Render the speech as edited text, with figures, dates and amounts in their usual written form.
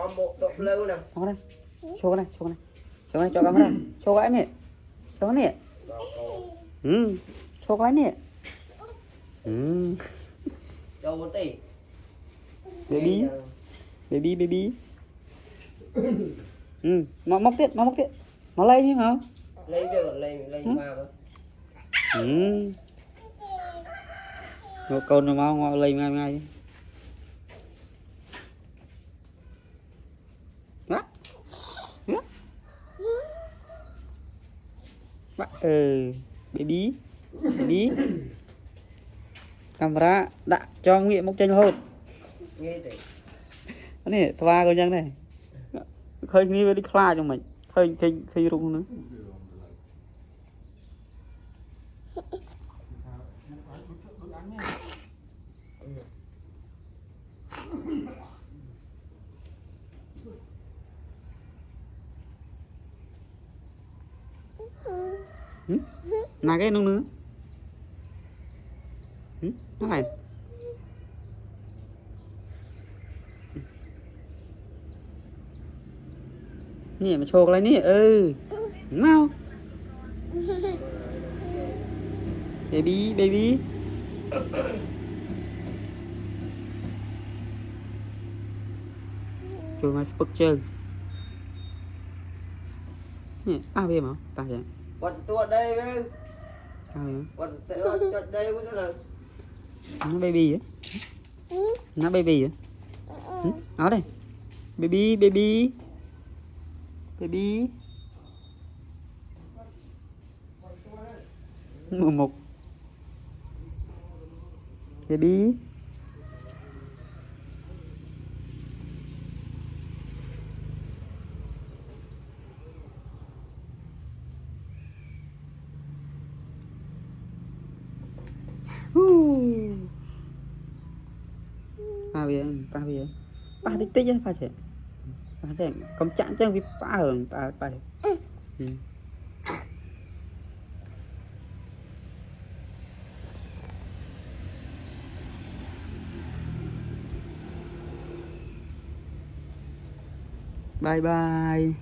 Con bộ độ lâu nè. Show cái này. Show cái này, show cái này. Show cái này cho camera. Show cái này. Show cái này. Show cái này. Đâu 1 tỷ. Baby. Baby baby. Móc tiếp, móc tiếp. Nó lấy chứ hả? Lấy việc lấy mà. Con nó mau lấy ngay. Baby camera đã cho nghiệm một chân hồn Nghe tỷ. này thoa coi chân này khơi đi đi kha cho mình khơi rung nữa là cái nung nữa nó này nè mà chô lại nè mau baby chui mà bức chơi nè về mà ta vậy Quật tua đây với. vậy Quật tua đây với là. nó baby á nó baby á nó đây baby một baby ba bia ba tích á ba sẽ không chạm chân với ba hơn ba bye bye